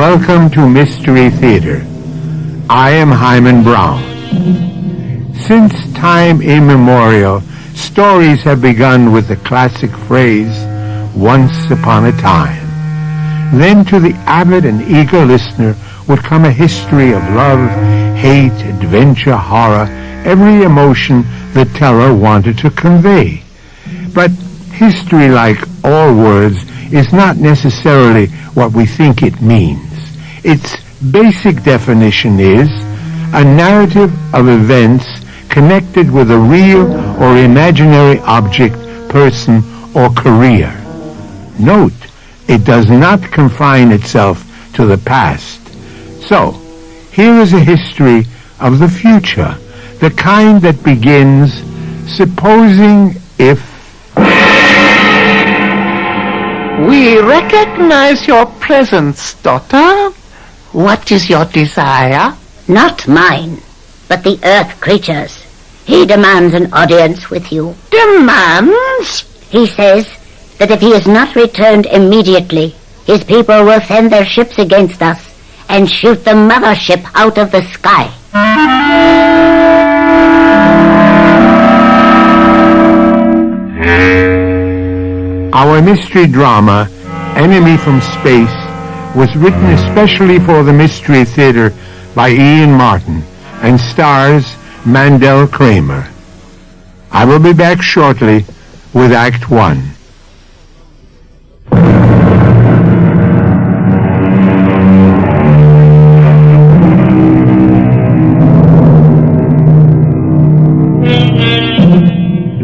Welcome to Mystery Theater. I am Hyman Brown. Since time immemorial, stories have begun with the classic phrase, once upon a time. Then to the avid and eager listener would come a history of love, hate, adventure, horror, every emotion the teller wanted to convey. But history, like all words, is not necessarily what we think it means. Its basic definition is a narrative of events connected with a real or imaginary object, person, or career. Note, it does not confine itself to the past. So, here is a history of the future, the kind that begins, supposing if... We recognize your presence, daughter. What is your desire? Not mine, but the Earth creature's. He demands an audience with you. Demands? He says that if he is not returned immediately, his people will send their ships against us and shoot the mothership out of the sky. Our mystery drama, Enemy from Space, was written especially for the Mystery Theater by Ian Martin and stars Mandel Kramer. I will be back shortly with Act 1.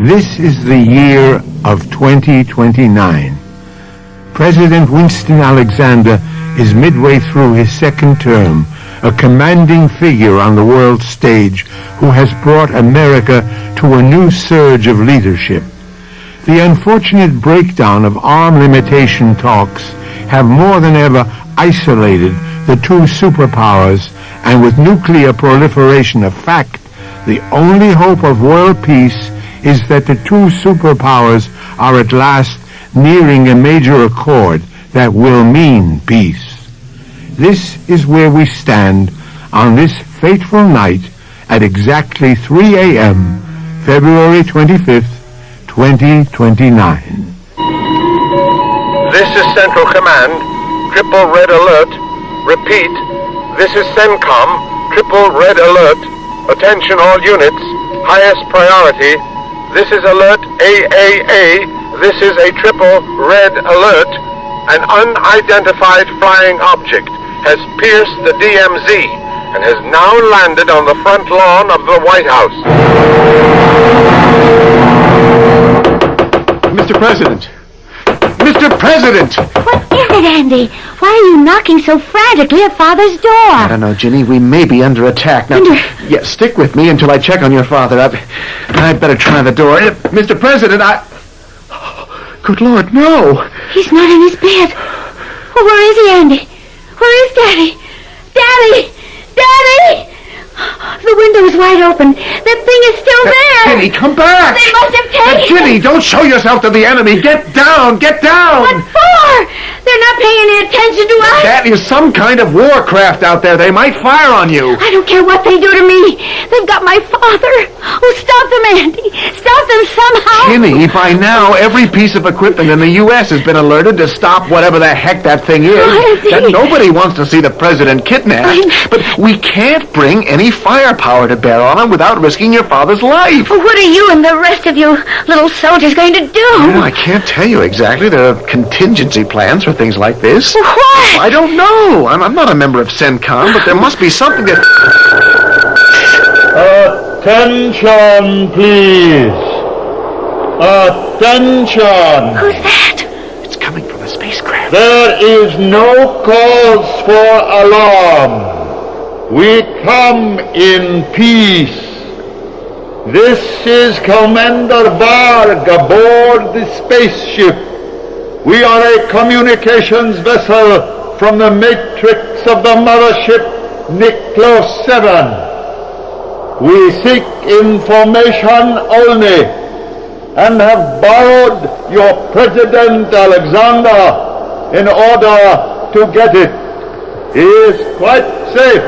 This is the year of 2029. President Winston Alexander is midway through his second term, a commanding figure on the world stage who has brought America to a new surge of leadership. The unfortunate breakdown of arm limitation talks have more than ever isolated the two superpowers, and with nuclear proliferation a fact, the only hope of world peace is that the two superpowers are at last nearing a major accord that will mean peace. This is where we stand on this fateful night at exactly 3 a.m., February 25th, 2029. This is Central Command, triple red alert. Repeat, this is CENTCOM, triple red alert. Attention all units, highest priority. This is alert AAA. This is a triple red alert. An unidentified flying object has pierced the DMZ and has now landed on the front lawn of the White House. Mr. President! Mr. President! What is it, Andy? Why are you knocking so frantically at Father's door? I don't know, Ginny. We may be under attack. Now, yeah, stick with me until I check on your father. I'd better try the door. Mr. President, Good Lord, no! He's not in his bed. Oh, where is he, Andy? Where is Daddy? Daddy! Daddy! The window's wide open. That thing is still there. Ginny, come back! They must have taken it. Ginny, don't show yourself to the enemy. Get down! Get down! What for? They're not paying any attention to us. That is some kind of warcraft out there. They might fire on you. I don't care what they do to me. They've got my father. Oh, stop them, Andy. Stop them somehow. Ginny, by now, every piece of equipment in the U.S. has been alerted to stop whatever the heck that thing is. That nobody wants to see the president kidnapped. But we can't bring any firepower to bear on him without risking your father's life. Well, what are you and the rest of you little soldiers going to do? Well, I can't tell you exactly. There are contingency plans for things like this. What? I don't know. I'm not a member of CENTCOM, but there must be something that... Attention, please. Attention. Who's that? It's coming from a spacecraft. There is no cause for alarm. We come in peace. This is Commander Varg aboard the spaceship. We are a communications vessel from the matrix of the mothership Niklos 7. We seek information only and have borrowed your President Alexander in order to get it. He is quite safe.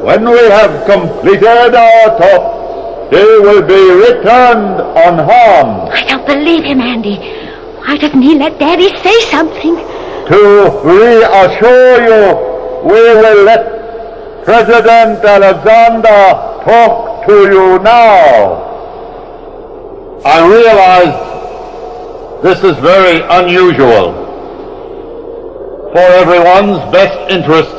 When we have completed our talk, he will be returned unharmed. I don't believe him, Andy. Why doesn't he let Daddy say something? To reassure you, we will let President Alexander talk to you now. I realize this is very unusual. For everyone's best interests,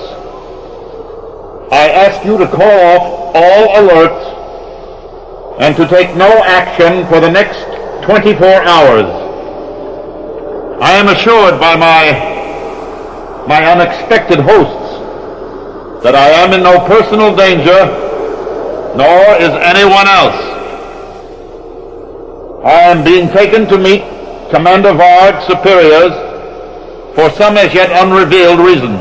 I ask you to call off all alerts and to take no action for the next 24 hours. I am assured by my unexpected hosts that I am in no personal danger, nor is anyone else. I am being taken to meet Commander Varg's superiors for some as yet unrevealed reason.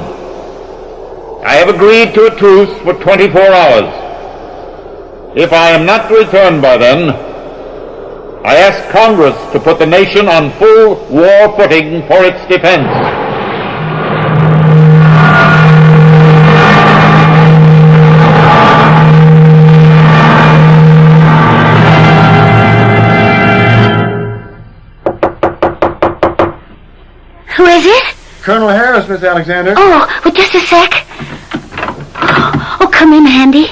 I have agreed to a truce for 24 hours. If I am not returned by then, I ask Congress to put the nation on full war footing for its defense. Who is it? Colonel Harris, Miss Alexander. Oh, well, just a sec. Oh, come in, Andy.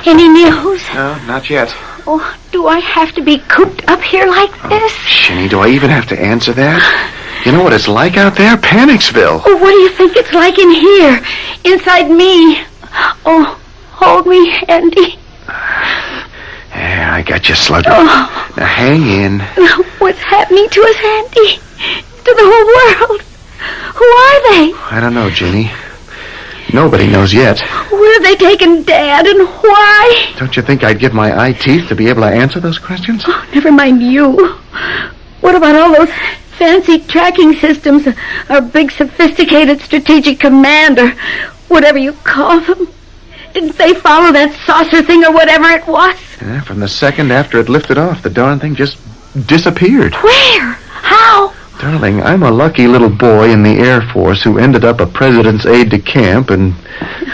Any news? No, not yet. Oh, do I have to be cooped up here like this? Shinny, do I even have to answer that? You know what it's like out there? Panicsville. Oh, what do you think it's like in here? Inside me? Oh, hold me, Andy. Yeah, I got you, Slugger. Oh. Now hang in. What's happening to us, Andy? To the whole world? Who are they? I don't know, Ginny. Nobody knows yet. Where are they taking Dad and why? Don't you think I'd give my eye teeth to be able to answer those questions? Oh, never mind you. What about all those fancy tracking systems? Our big sophisticated strategic command or whatever you call them. Didn't they follow that saucer thing or whatever it was? Yeah, from the second after it lifted off, the darn thing just disappeared. Where? How? Darling, I'm a lucky little boy in the Air Force who ended up a president's aide de camp and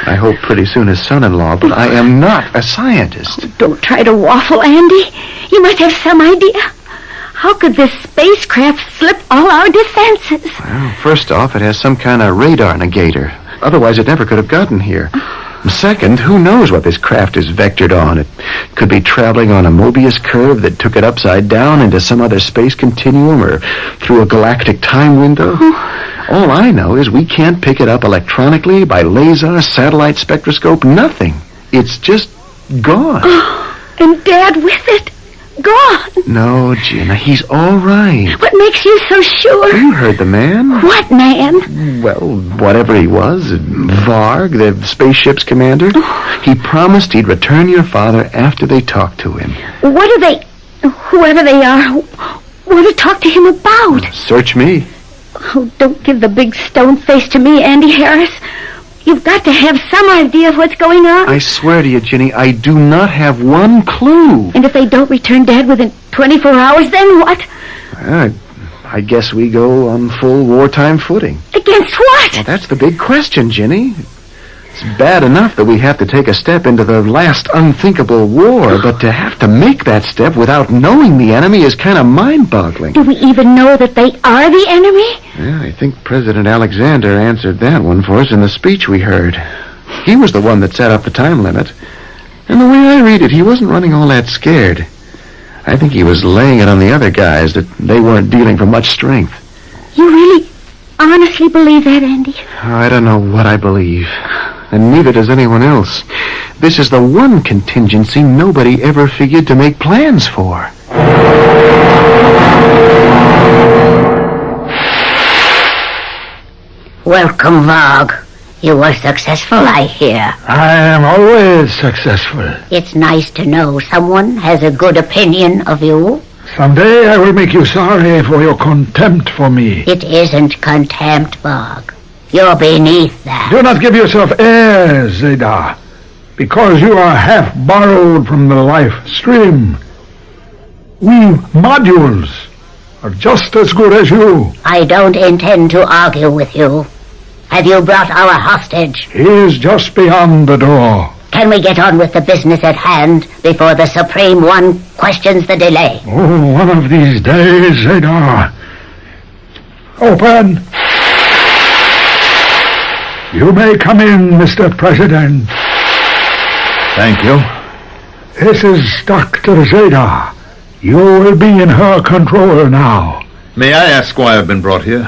I hope pretty soon his son-in-law, but I am not a scientist. Oh, don't try to waffle, Andy. You must have some idea. How could this spacecraft slip all our defenses? Well, first off, it has some kind of radar negator. Otherwise, it never could have gotten here. Second, who knows what this craft is vectored on? It could be traveling on a Mobius curve that took it upside down into some other space continuum or through a galactic time window. All I know is we can't pick it up electronically, by laser, satellite spectroscope, nothing. It's just gone. And Dad with it? Gone. No, Gina, he's all right. What makes you so sure? You heard the man. What man? Well, whatever he was, Varg, the spaceship's commander. He promised he'd return your father after they talked to him. What do they, whoever they are, want to talk to him about? Search me. Oh, don't give the big stone face to me, Andy Harris. You've got to have some idea of what's going on. I swear to you, Ginny, I do not have one clue. And if they don't return Dad within 24 hours, then what? I guess we go on full wartime footing. Against what? Well, that's the big question, Ginny. It's bad enough that we have to take a step into the last unthinkable war, but to have to make that step without knowing the enemy is kind of mind-boggling. Do we even know that they are the enemy? Yeah, I think President Alexander answered that one for us in the speech we heard. He was the one that set up the time limit. And the way I read it, he wasn't running all that scared. I think he was laying it on the other guys that they weren't dealing from much strength. You really honestly believe that, Andy? I don't know what I believe. And neither does anyone else. This is the one contingency nobody ever figured to make plans for. Welcome, Varg. You were successful, I hear. I am always successful. It's nice to know someone has a good opinion of you. Someday I will make you sorry for your contempt for me. It isn't contempt, Varg. You're beneath that. Do not give yourself airs, Zeta, because you are half borrowed from the life stream. We modules are just as good as you. I don't intend to argue with you. Have you brought our hostage? He is just beyond the door. Can we get on with the business at hand before the Supreme One questions the delay? Oh, one of these days, Zeta. Open. You may come in, Mr. President. Thank you. This is Dr. Zeta. You will be in her control now. May I ask why I've been brought here,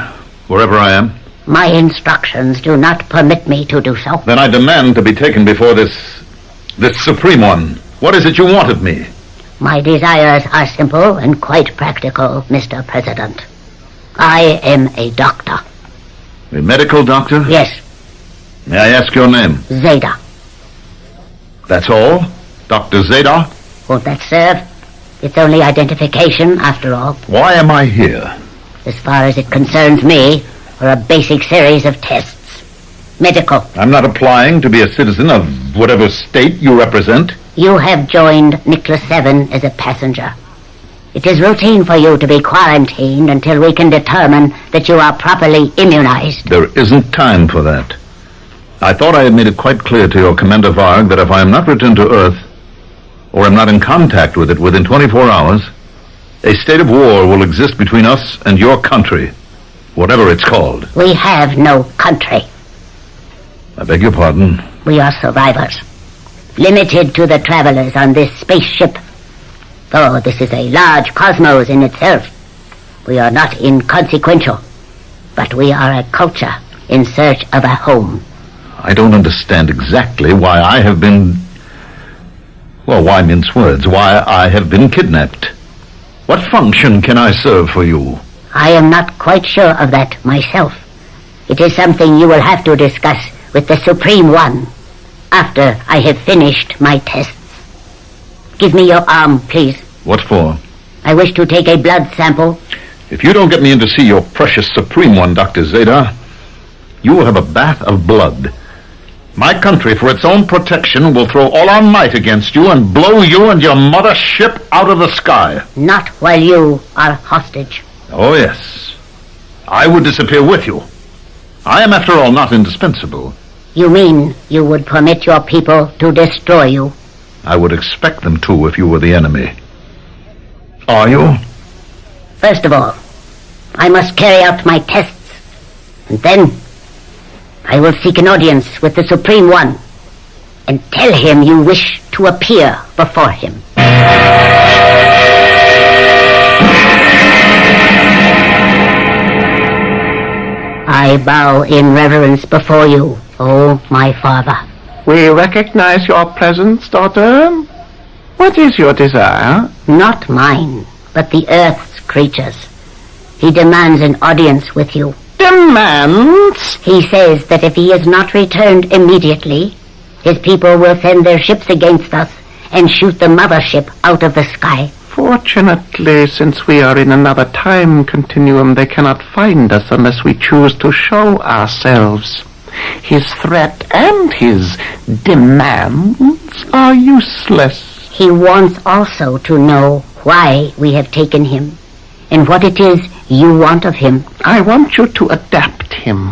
wherever I am? My instructions do not permit me to do so. Then I demand to be taken before this Supreme One. What is it you want of me? My desires are simple and quite practical, Mr. President. I am a doctor. A medical doctor? Yes, May I ask your name? Zeta. That's all? Dr. Zeta? Won't that serve? It's only identification, after all. Why am I here? As far as it concerns me, are a basic series of tests. Medical. I'm not applying to be a citizen of whatever state you represent. You have joined Nicholas 7 as a passenger. It is routine for you to be quarantined until we can determine that you are properly immunized. There isn't time for that. I thought I had made it quite clear to your Commander Varg that if I am not returned to Earth, or am not in contact with it within 24 hours, a state of war will exist between us and your country, whatever it's called. We have no country. I beg your pardon. We are survivors, limited to the travelers on this spaceship. Though this is a large cosmos in itself, we are not inconsequential, but we are a culture in search of a home. I don't understand exactly why I have been... Well, why mince words? Why I have been kidnapped. What function can I serve for you? I am not quite sure of that myself. It is something you will have to discuss with the Supreme One after I have finished my tests. Give me your arm, please. What for? I wish to take a blood sample. If you don't get me in to see your precious Supreme One, Dr. Zeta, you will have a bath of blood. My country, for its own protection, will throw all our might against you and blow you and your mother ship out of the sky. Not while you are hostage. Oh, yes. I would disappear with you. I am, after all, not indispensable. You mean you would permit your people to destroy you? I would expect them to if you were the enemy. Are you? First of all, I must carry out my tests, and then I will seek an audience with the Supreme One and tell him you wish to appear before him. I bow in reverence before you, O my father. We recognize your presence, daughter. What is your desire? Not mine, but the Earth's creatures. He demands an audience with you. Demands? He says that if he is not returned immediately, his people will send their ships against us and shoot the mothership out of the sky. Fortunately, since we are in another time continuum, they cannot find us unless we choose to show ourselves. His threat and his demands are useless. He wants also to know why we have taken him and what it is you want of him. I want you to adapt him.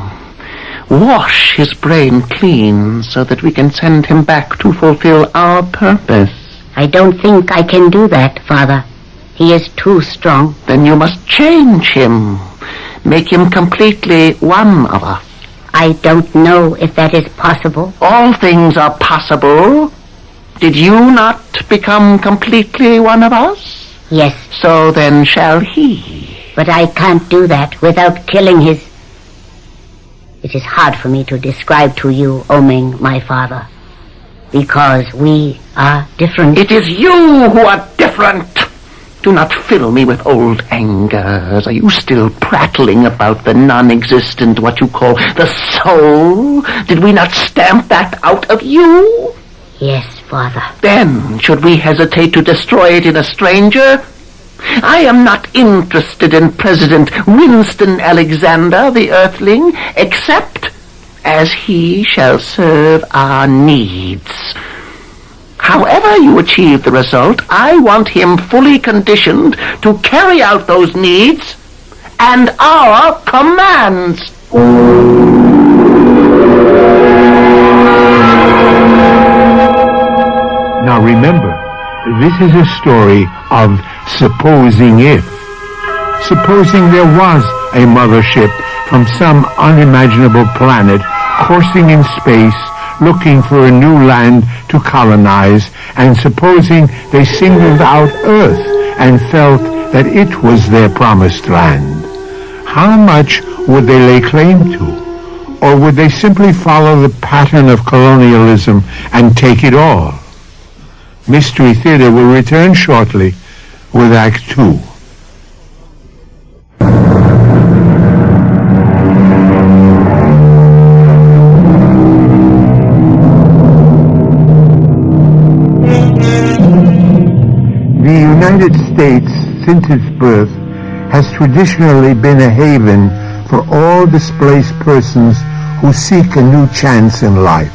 Wash his brain clean so that we can send him back to fulfill our purpose. I don't think I can do that, Father. He is too strong. Then you must change him. Make him completely one of us. I don't know if that is possible. All things are possible. Did you not become completely one of us? Yes. So then shall he. But I can't do that without killing his... It is hard for me to describe to you, Oming, my father, because we are different. It is you who are different. Do not fill me with old angers. Are you still prattling about the non-existent, what you call the soul? Did we not stamp that out of you? Yes, Father. Then, should we hesitate to destroy it in a stranger? I am not interested in President Winston Alexander, the Earthling, except as he shall serve our needs. However you achieve the result, I want him fully conditioned to carry out those needs and our commands. remember, this is a story of supposing if. Supposing there was a mothership from some unimaginable planet coursing in space, looking for a new land to colonize, and supposing they singled out Earth and felt that it was their promised land. How much would they lay claim to? Or would they simply follow the pattern of colonialism and take it all? Mystery Theater will return shortly with Act 2. The United States, since its birth, has traditionally been a haven for all displaced persons who seek a new chance in life.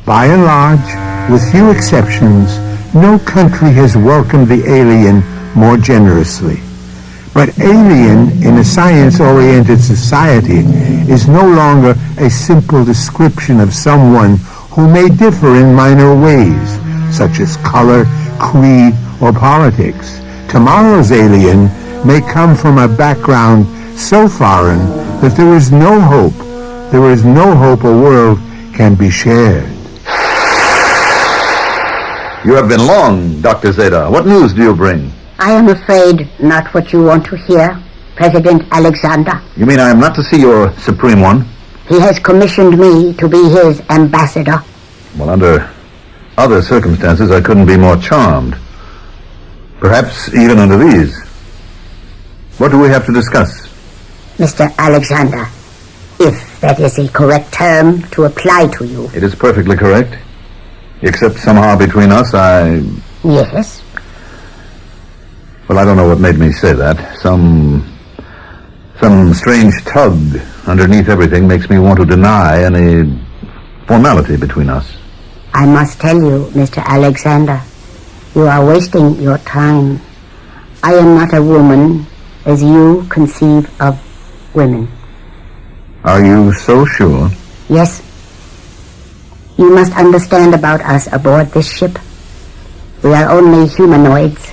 By and large, with few exceptions, no country has welcomed the alien more generously. But alien in a science-oriented society is no longer a simple description of someone who may differ in minor ways, such as color, creed, or politics. Tomorrow's alien may come from a background so foreign that there is no hope a world can be shared. You have been long, Dr. Zeta. What news do you bring? I am afraid not what you want to hear, President Alexander. You mean I am not to see your Supreme One? He has commissioned me to be his ambassador. Well, under other circumstances, I couldn't be more charmed. Perhaps even under these. What do we have to discuss? Mr. Alexander, if that is a correct term to apply to you. It is perfectly correct. Except somehow between us, Yes? Well, I don't know what made me say that. Some strange tug underneath everything makes me want to deny any formality between us. I must tell you, Mr. Alexander, you are wasting your time. I am not a woman as you conceive of women. Are you so sure? Yes. You must understand about us aboard this ship. We are only humanoids.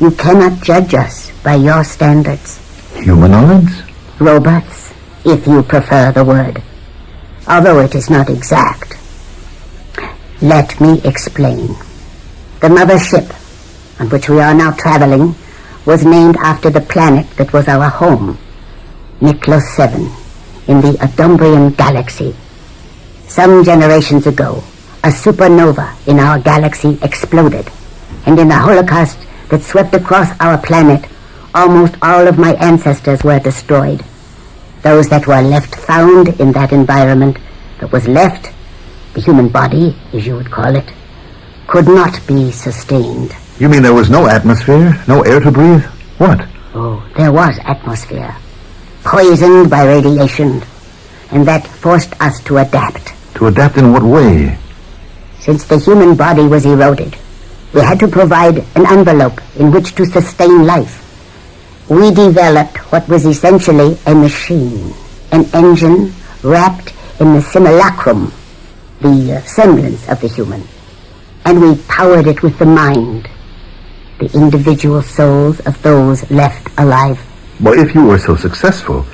You cannot judge us by your standards. Humanoids? Robots, if you prefer the word, although it is not exact. Let me explain. The mothership on which we are now traveling was named after the planet that was our home, Nicholas 7, in the Adumbrian galaxy. Some generations ago, a supernova in our galaxy exploded, and in the Holocaust that swept across our planet, almost all of my ancestors were destroyed. Those that were left found in that environment that was left, the human body, as you would call it, could not be sustained. You mean there was no atmosphere? No air to breathe? What? Oh, there was atmosphere, poisoned by radiation, and that forced us to adapt. To adapt in what way? Since the human body was eroded, we had to provide an envelope in which to sustain life. We developed what was essentially a machine, an engine wrapped in the simulacrum, the semblance of the human. And we powered it with the mind, the individual souls of those left alive. Well, if you were so successful,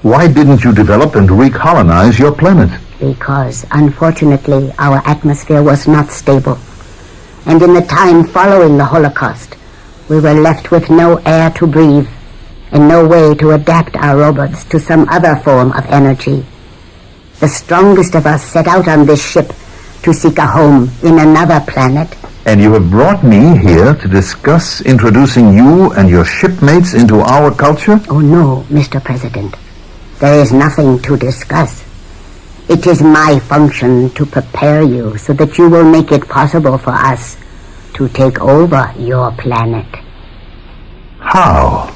why didn't you develop and recolonize your planet? Because, unfortunately, our atmosphere was not stable. And in the time following the Holocaust, we were left with no air to breathe and no way to adapt our robots to some other form of energy. The strongest of us set out on this ship to seek a home in another planet. And you have brought me here to discuss introducing you and your shipmates into our culture? Oh, no, Mr. President. There is nothing to discuss. It is my function to prepare you so that you will make it possible for us to take over your planet. How?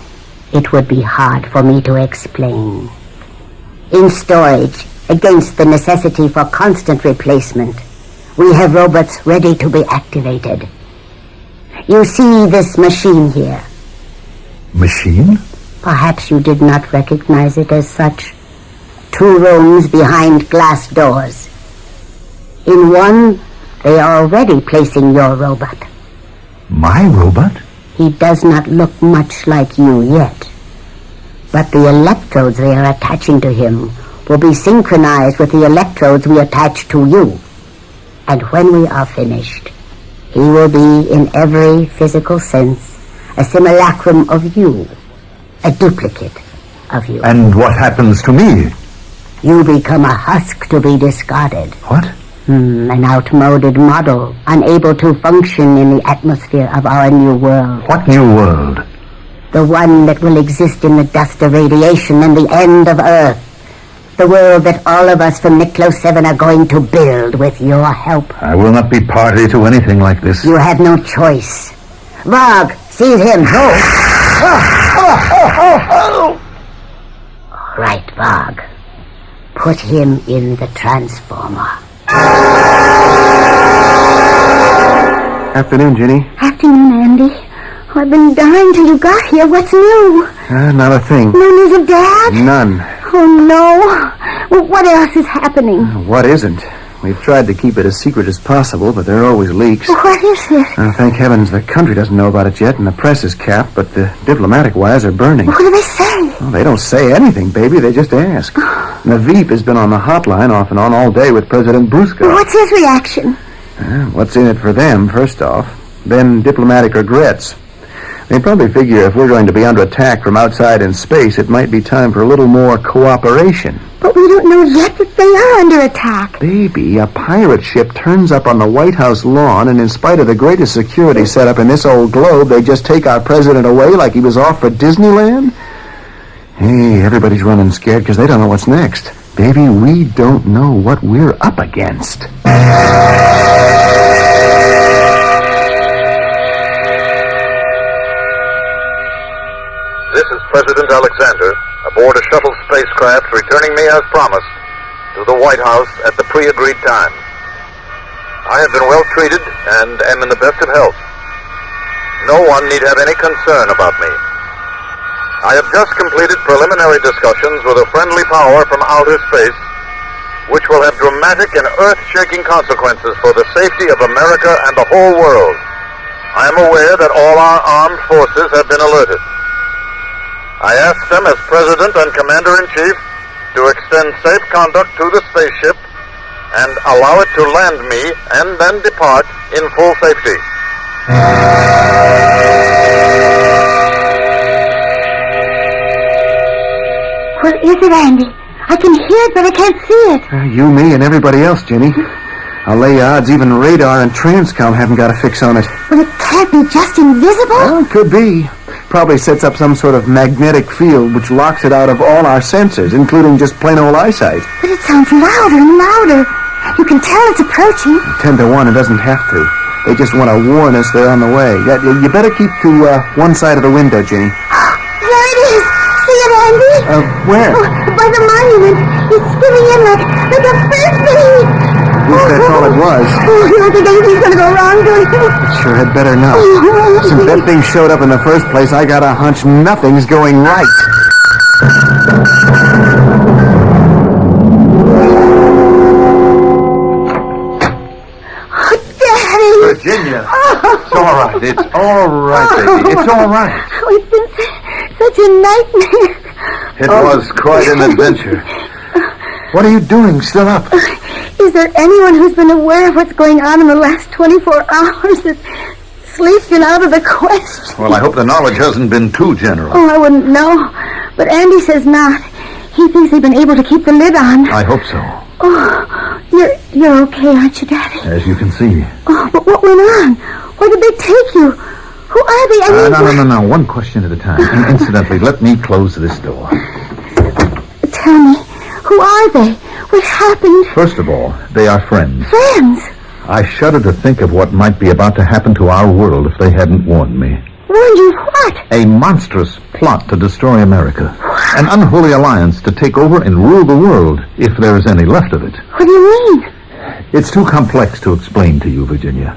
It would be hard for me to explain. In storage, against the necessity for constant replacement, we have robots ready to be activated. You see this machine here. Machine? Perhaps you did not recognize it as such. 2 rooms behind glass doors. In one They are already placing your robot. My robot? He does not look much like you yet. But the electrodes they are attaching to him will be synchronized with the electrodes we attach to you. And when we are finished, he will be, in every physical sense, a simulacrum of you, a duplicate of you. And what happens to me? You become a husk to be discarded. What? An outmoded model, unable to function in the atmosphere of our new world. What new world? The one that will exist in the dust of radiation and the end of Earth. The world that all of us from Miklo 7 are going to build with your help. I will not be party to anything like this. You have no choice. Varg, seize him. No. All right, Varg. Put him in the transformer. Afternoon, Jenny. Afternoon, Andy. I've been dying till you got here. What's new? Not a thing. No news of Dad? None. Oh, no. Well, what else is happening? What isn't? We've tried to keep it as secret as possible, but there are always leaks. What is it? Thank heavens the country doesn't know about it yet, and the press is capped, but the diplomatic wires are burning. What do they say? Well, they don't say anything, baby. They just ask. Naveep has been on the hotline off and on all day with President Brusco. What's his reaction? What's in it for them, first off? Then diplomatic regrets. They probably figure if we're going to be under attack from outside in space, it might be time for a little more cooperation. But we don't know yet that they are under attack. Baby, a pirate ship turns up on the White House lawn, and in spite of the greatest security set up in this old globe, they just take our president away like he was off for Disneyland? Hey, everybody's running scared because they don't know what's next. Baby, we don't know what we're up against. This is President Alexander aboard a shuttle spacecraft returning me as promised to the White House at the pre-agreed time. I have been well treated and am in the best of health. No one need have any concern about me. I have just completed preliminary discussions with a friendly power from outer space, which will have dramatic and earth-shaking consequences for the safety of America and the whole world. I am aware that all our armed forces have been alerted. I ask them as President and Commander-in-Chief to extend safe conduct to the spaceship and allow it to land me and then depart in full safety. What is it, Andy? I can hear it, but I can't see it. You, me, and everybody else, Jenny. I'll lay odds even radar and Transcom haven't got a fix on it. Well, it can't be just invisible. Well, it could be. Probably sets up some sort of magnetic field which locks it out of all our sensors, including just plain old eyesight. But it sounds louder and louder. You can tell it's approaching. 10 to 1, it doesn't have to. They just want to warn us they're on the way. You better keep to one side of the window, Jenny. There it is. See it, Andy? Where? Oh, by the monument. It's spinning in like a frisbee. At least that's all it was. Oh, you don't think anything's going to go wrong, do you? Sure had better not. Since that thing showed up in the first place, I got a hunch nothing's going right. Oh, Daddy! Virginia! It's all right. It's all right, baby. It's all right. Oh, it's been such a nightmare. It was quite an adventure. What are you doing? Still up? Is there anyone who's been aware of what's going on in the last 24 hours? That sleep's been out of the question. Well, I hope the knowledge hasn't been too general. Oh, I wouldn't know. But Andy says not. He thinks they've been able to keep the lid on. I hope so. Oh, you're okay, aren't you, Daddy? As you can see. Oh, but what went on? Why did they take you? Who are they? I mean, No. One question at a time. Incidentally, let me close this door. Tell me, who are they? What happened? First of all, they are friends. Friends? I shudder to think of what might be about to happen to our world if they hadn't warned me. Warned you of what? A monstrous plot to destroy America. An unholy alliance to take over and rule the world, if there is any left of it. What do you mean? It's too complex to explain to you, Virginia.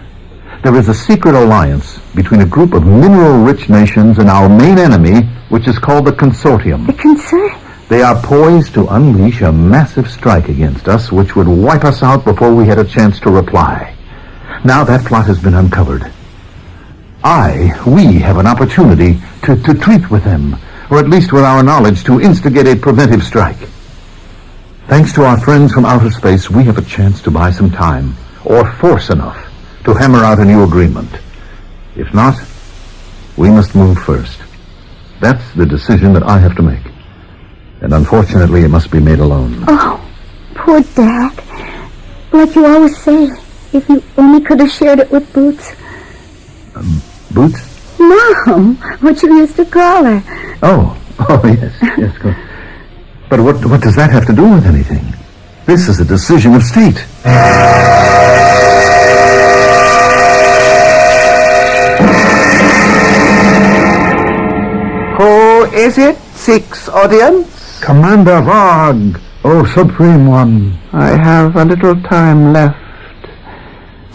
There is a secret alliance between a group of mineral-rich nations and our main enemy, which is called the Consortium. The concern? They are poised to unleash a massive strike against us, which would wipe us out before we had a chance to reply. Now that plot has been uncovered. We have an opportunity to treat with them, or at least with our knowledge to instigate a preventive strike. Thanks to our friends from outer space, we have a chance to buy some time, or force enough, to hammer out a new agreement. If not, we must move first. That's the decision that I have to make. And unfortunately, it must be made alone. Oh, poor Dad. Like you always say, if you only could have shared it with Boots. Boots? Mom, what you used to call her. Oh, yes, good. But what does that have to do with anything? This is a decision of state. Who is it? 6 audience? Commander Varg, oh Supreme One. I have a little time left.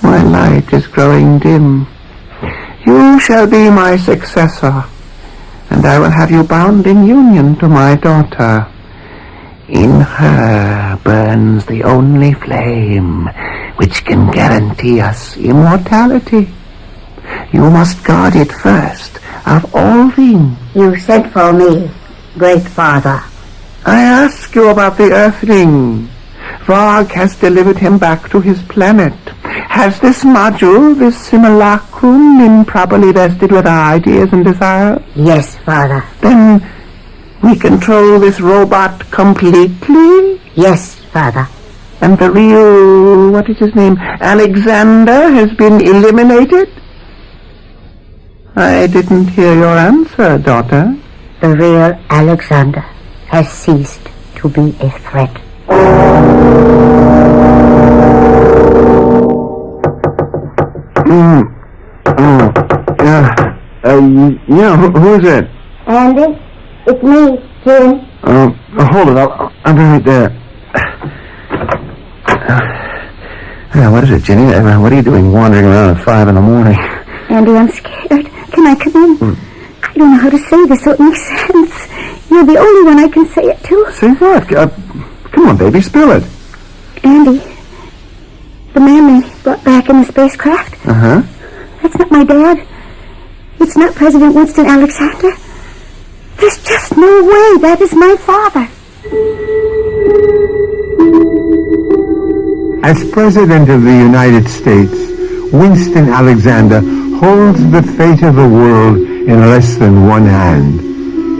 My light is growing dim. You shall be my successor, and I will have you bound in union to my daughter. In her burns the only flame which can guarantee us immortality. You must guard it first of all things. You sent for me, Great Father. I ask you about the Earthling. Varg has delivered him back to his planet. Has this module, this simulacrum, been properly vested with our ideas and desires? Yes, Father. Then we control this robot completely? Yes, Father. And the real, what is his name, Alexander has been eliminated? I didn't hear your answer, daughter. The real Alexander has ceased to be a threat. Who is it? Andy, it's me, Jim. Hold it, I'll be right there. What is it, Jenny? What are you doing wandering around at 5 in the morning? Andy, I'm scared. Can I come in? I don't know how to say this so it makes sense. You're the only one I can say it to. Say what? Come on, baby, spill it. Andy, the man they brought back in the spacecraft. Uh-huh. That's not my dad. It's not President Winston Alexander. There's just no way that is my father. As President of the United States, Winston Alexander holds the fate of the world in less than one hand.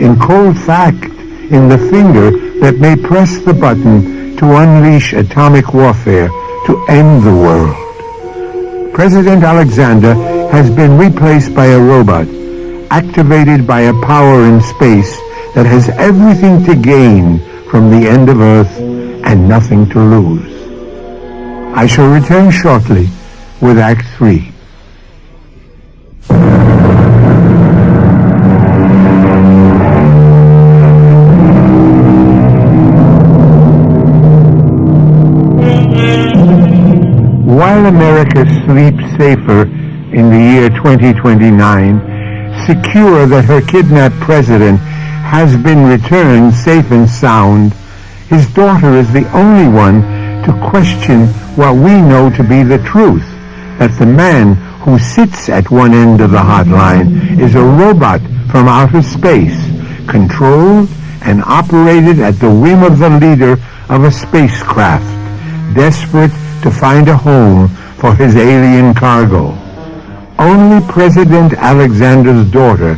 In cold fact, in the finger that may press the button to unleash atomic warfare to end the world. President Alexander has been replaced by a robot, activated by a power in space that has everything to gain from the end of Earth and nothing to lose. I shall return shortly with Act 3. While America sleeps safer in the year 2029, secure that her kidnapped president has been returned safe and sound, his daughter is the only one to question what we know to be the truth, that the man who sits at one end of the hotline is a robot from outer space, controlled and operated at the whim of the leader of a spacecraft, desperate to find a home for his alien cargo. Only President Alexander's daughter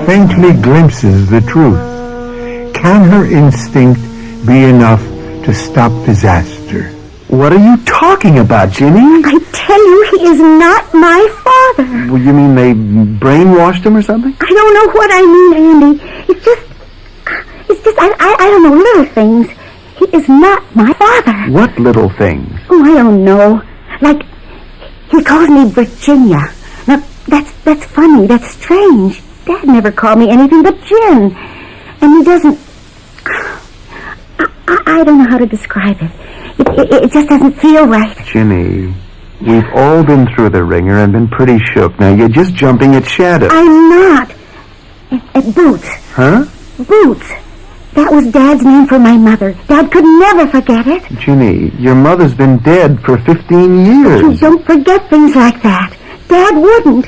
faintly glimpses the truth. Can her instinct be enough to stop disaster? What are you talking about, Ginny? I tell you, he is not my father. Well, you mean they brainwashed him or something? I don't know what I mean, Andy. It's just, I don't know, little things. He is not my father. What little things? Oh, I don't know. Like, he calls me Virginia. Now, that's funny, that's strange. Dad never called me anything but Jim. And he doesn't... I don't know how to describe it. It just doesn't feel right. Ginny, we've all been through the ringer and been pretty shook. Now, you're just jumping at shadows. I'm not. At Boots. Huh? Boots. That was Dad's name for my mother. Dad could never forget it. Ginny, your mother's been dead for 15 years. You don't forget things like that. Dad wouldn't.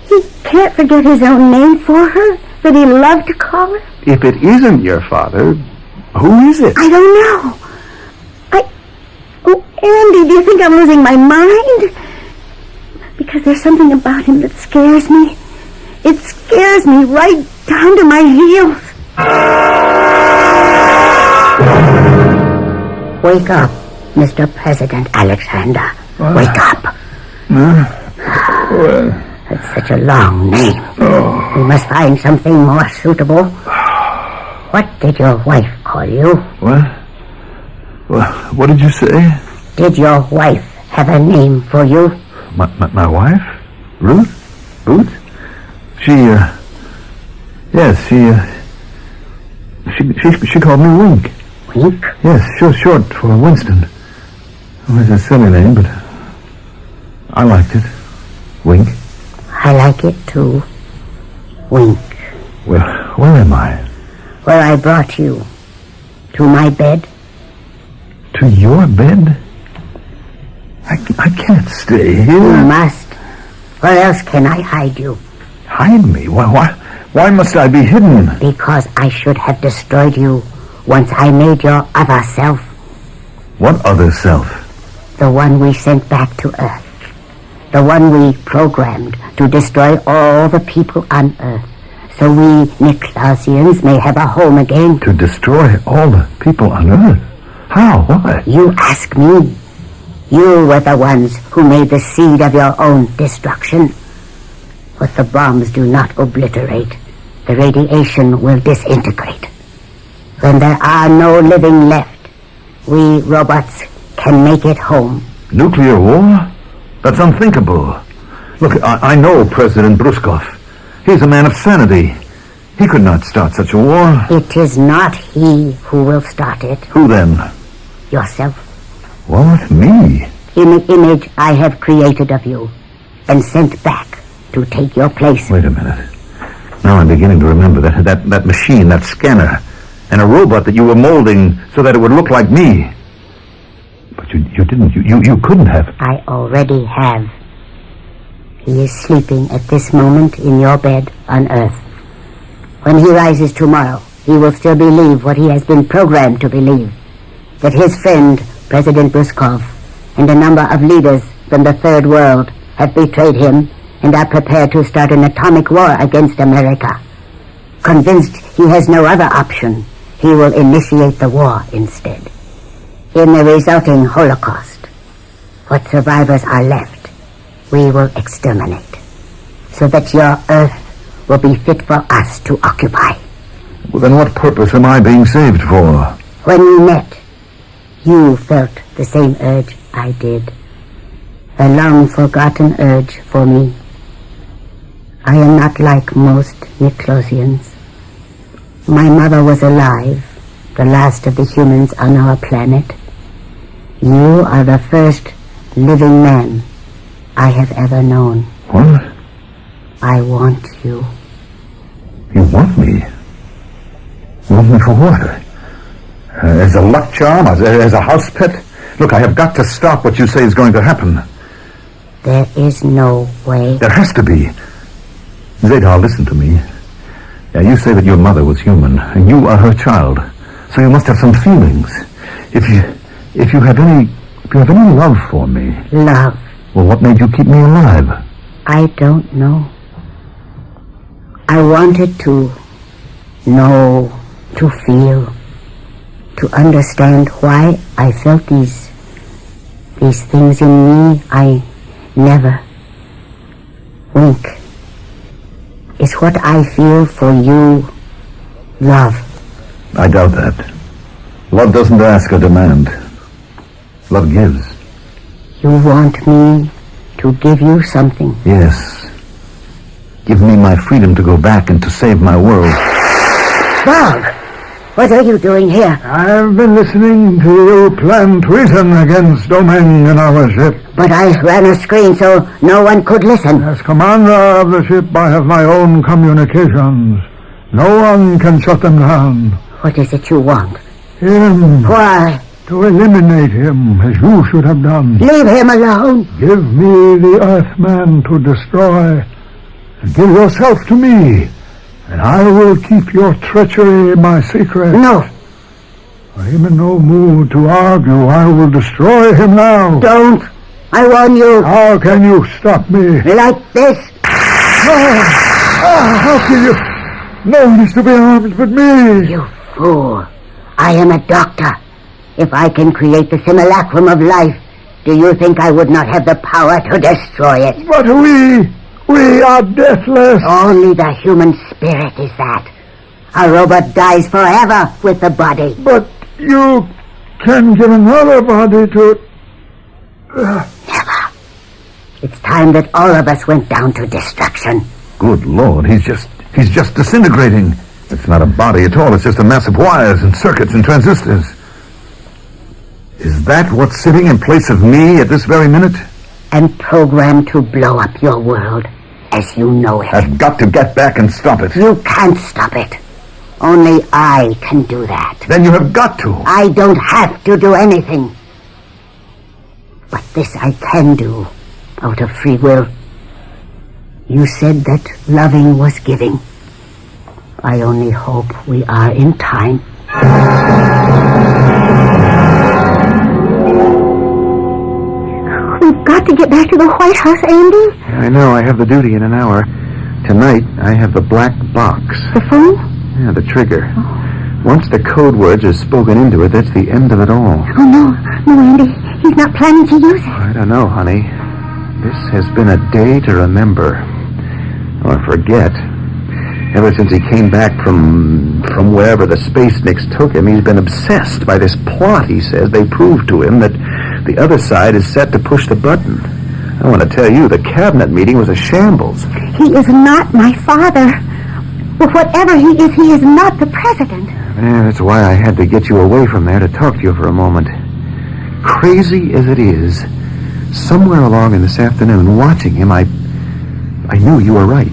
He can't forget his own name for her that he loved to call her. If it isn't your father, who is it? I don't know. Oh, Andy, do you think I'm losing my mind? Because there's something about him that scares me. It scares me right down to my heels. Wake up, Mr. President Alexander. Wake up. That's such a long name. We must find something more suitable. What did your wife call you? What did you say? Did your wife have a name for you? My wife? Ruth? Boots? She called me Wink. Wink? Yes, short for Winston. It was a silly name, but I liked it. Wink. I like it too. Wink. Well, where am I? Where I brought you. To my bed. To your bed? I can't stay here. You must. Where else can I hide you? Hide me? Why must I be hidden? Because I should have destroyed you once I made your other self. What other self? The one we sent back to Earth. The one we programmed to destroy all the people on Earth. So we Nicklausians may have a home again. To destroy all the people on Earth? How? Why? You ask me. You were the ones who made the seed of your own destruction. What the bombs do not obliterate, the radiation will disintegrate. When there are no living left, we robots can make it home. Nuclear war? That's unthinkable. Look, I know President Bruskov. He's a man of sanity. He could not start such a war. It is not he who will start it. Who then? Yourself. What? Me? In the image I have created of you and sent back to take your place. Wait a minute. Now I'm beginning to remember that machine, that scanner, and a robot that you were molding so that it would look like me. But you didn't. You couldn't have. I already have. He is sleeping at this moment in your bed on Earth. When he rises tomorrow, he will still believe what he has been programmed to believe. That his friend, President Bruskov, and a number of leaders from the Third World have betrayed him and are prepared to start an atomic war against America. Convinced he has no other option, he will initiate the war instead. In the resulting Holocaust, what survivors are left, we will exterminate, so that your Earth will be fit for us to occupy. Well, then what purpose am I being saved for? When we met, you felt the same urge I did. A long-forgotten urge for me. I am not like most Nicklausians. My mother was alive, the last of the humans on our planet. You are the first living man I have ever known. What? I want you. You want me? You want me for what? As a luck charm? As a house pet? Look, I have got to stop what you say is going to happen. There is no way. There has to be. Zadar, listen to me. Yeah, you say that your mother was human, and you are her child. So you must have some feelings. If you have any love for me. Love? Well, what made you keep me alive? I don't know. I wanted to know, to feel, to understand why I felt these things in me I never. Wink. Is what I feel for you love? I doubt that. Love doesn't ask or demand. Love gives. You want me to give you something? Yes. Give me my freedom to go back and to save my world. Bog! What are you doing here? I've been listening to you plan treason against Domeng and our ship. But I ran a screen so no one could listen. As commander of the ship, I have my own communications. No one can shut them down. What is it you want? Him. Why? To eliminate him, as you should have done. Leave him alone. Give me the Earthman to destroy, and give yourself to me, and I will keep your treachery my secret. No. I am in no mood to argue. I will destroy him now. Don't. I warn you. How can you stop me? Like this. How can you? No one is to be harmed but me. You fool. I am a doctor. If I can create the simulacrum of life, do you think I would not have the power to destroy it? But we are deathless. Only the human spirit is that. A robot dies forever with the body. But you can give another body to... Never. It's time that all of us went down to destruction. Good Lord, he's just disintegrating. It's not a body at all. It's just a mass of wires and circuits and transistors. Is that what's sitting in place of me at this very minute? And programmed to blow up your world as you know it. I've got to get back and stop it. You can't stop it. Only I can do that. Then you have got to. I don't have to do anything. But this I can do, out of free will. You said that loving was giving. I only hope we are in time. We've got to get back to the White House, Andy. I know, I have the duty in an hour. Tonight, I have the black box. The phone? Yeah, the trigger. Once the code words are spoken into it, that's the end of it all. Oh, no, Andy. He's not planning to use it. I don't know, honey. This has been a day to remember. Or forget. Ever since he came back from wherever the Spacenicks took him, he's been obsessed by this plot, he says. They proved to him that the other side is set to push the button. I want to tell you, the cabinet meeting was a shambles. He is not my father. But whatever he is not the president. Yeah, that's why I had to get you away from there to talk to you for a moment. Crazy as it is, somewhere along in this afternoon, watching him, I knew you were right.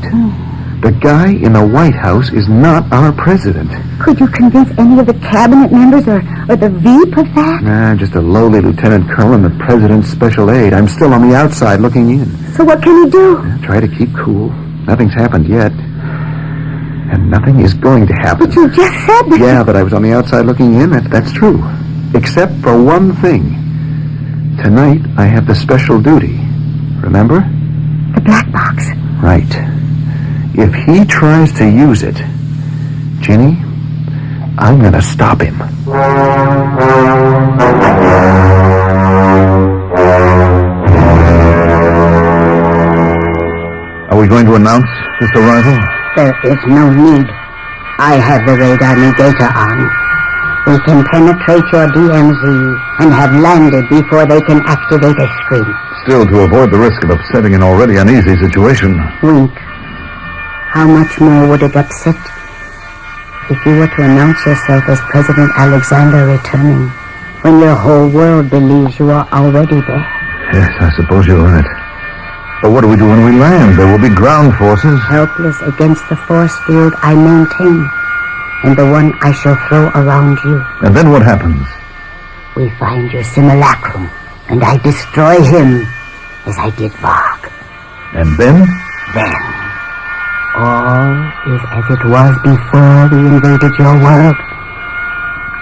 The guy in the White House is not our president. Could you convince any of the cabinet members or the Veep of that? Nah, just a lowly lieutenant colonel and the president's special aide. I'm still on the outside looking in. So what can he do? Try to keep cool. Nothing's happened yet. And nothing is going to happen. But you just said that. Yeah, but I was on the outside looking in. That's true. Except for one thing. Tonight, I have the special duty. Remember? The black box. Right. If he tries to use it, Ginny, I'm going to stop him. Are we going to announce this arrival? There is no need. I have the radar negator on. We can penetrate your DMZ and have landed before they can activate a screen. Still, to avoid the risk of upsetting an already uneasy situation. Wink. How much more would it upset if you were to announce yourself as President Alexander returning, when your whole world believes you are already there? Yes, I suppose you're right. But what do we do when we land? There will be ground forces. Helpless against the force field I maintain, and the one I shall throw around you. And then what happens? We find your simulacrum, and I destroy him, as I did Varg. And then? Then, all is as it was before we invaded your world.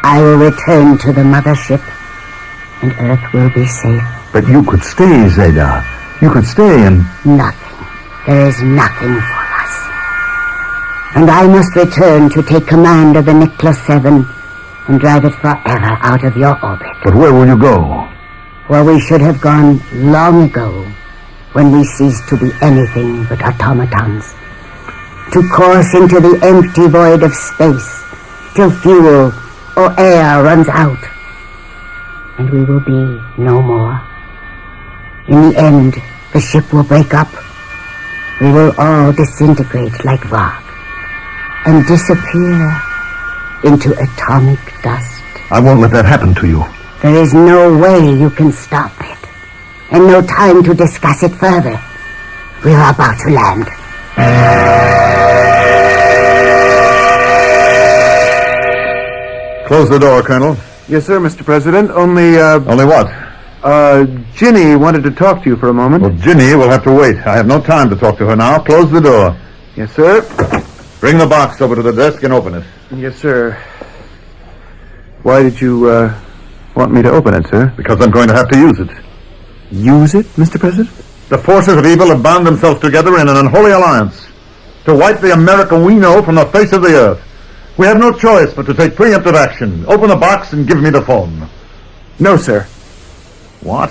I will return to the mothership, and Earth will be safe. But you could stay, Zeta. You could stay and... Nothing. There is nothing for us. And I must return to take command of the Nicholas 7 and drive it forever out of your orbit. But where will you go? Where we should have gone long ago, when we ceased to be anything but automatons. To course into the empty void of space, till fuel or air runs out. And we will be no more. In the end, the ship will break up. We will all disintegrate like Varg and disappear into atomic dust. I won't let that happen to you. There is no way you can stop it, and no time to discuss it further. We are about to land. Close the door, Colonel. Yes, sir, Mr. President. Only what? Ginny wanted to talk to you for a moment. Well, Ginny will have to wait. I have no time to talk to her now. Close the door. Yes, sir. Bring the box over to the desk and open it. Yes, sir. Why did you, want me to open it, sir? Because I'm going to have to use it. Use it, Mr. President? The forces of evil have bound themselves together in an unholy alliance to wipe the America we know from the face of the earth. We have no choice but to take preemptive action. Open the box and give me the phone. No, sir. What?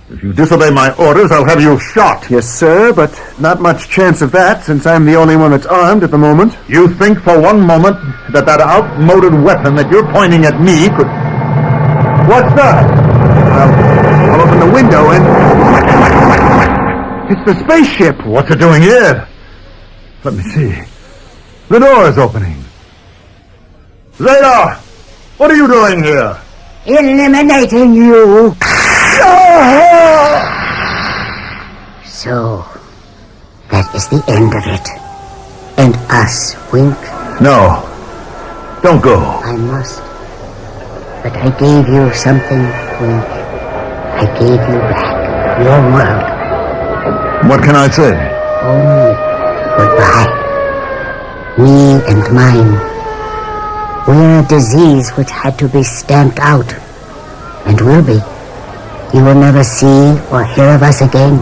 If you disobey my orders, I'll have you shot. Yes, sir, but not much chance of that, since I'm the only one that's armed at the moment. You think for one moment that outmoded weapon that you're pointing at me could... What's that? Well, I'll open the window and... It's the spaceship! What's it doing here? Let me see. The door is opening. Zeta! What are you doing here? Eliminating you. So, that is the end of it. And us, Wink? No. Don't go. I must. But I gave you something, Wink. I gave you back your world. What can I say? Only goodbye. Me and mine. We're a disease which had to be stamped out. And will be. You will never see or hear of us again.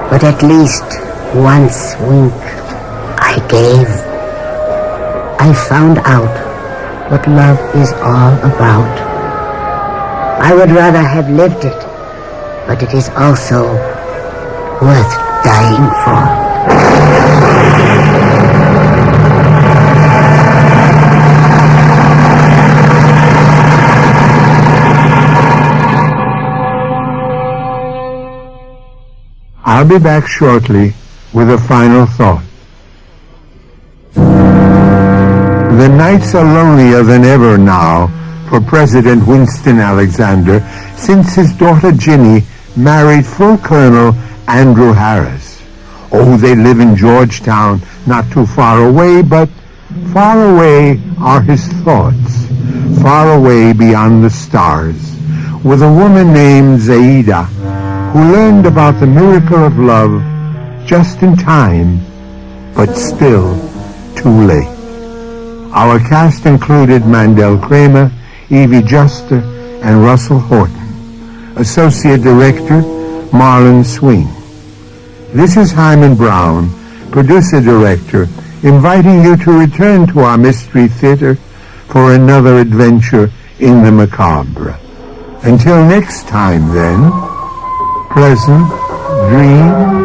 But at least once, Wink, I gave. I found out what love is all about. I would rather have lived it, but it is also worth dying for. I'll be back shortly with a final thought. The nights are lonelier than ever now for President Winston Alexander since his daughter Ginny married full Colonel Andrew Harris. Oh, they live in Georgetown, not too far away, but far away are his thoughts, far away beyond the stars, with a woman named Zaida, who learned about the miracle of love just in time, but still too late. Our cast included Mandel Kramer, Evie Juster, and Russell Horton. Associate Director, Marlon Swing. This is Hyman Brown, Producer Director, inviting you to return to our Mystery Theater for another adventure in the macabre. Until next time, then, pleasant dreams.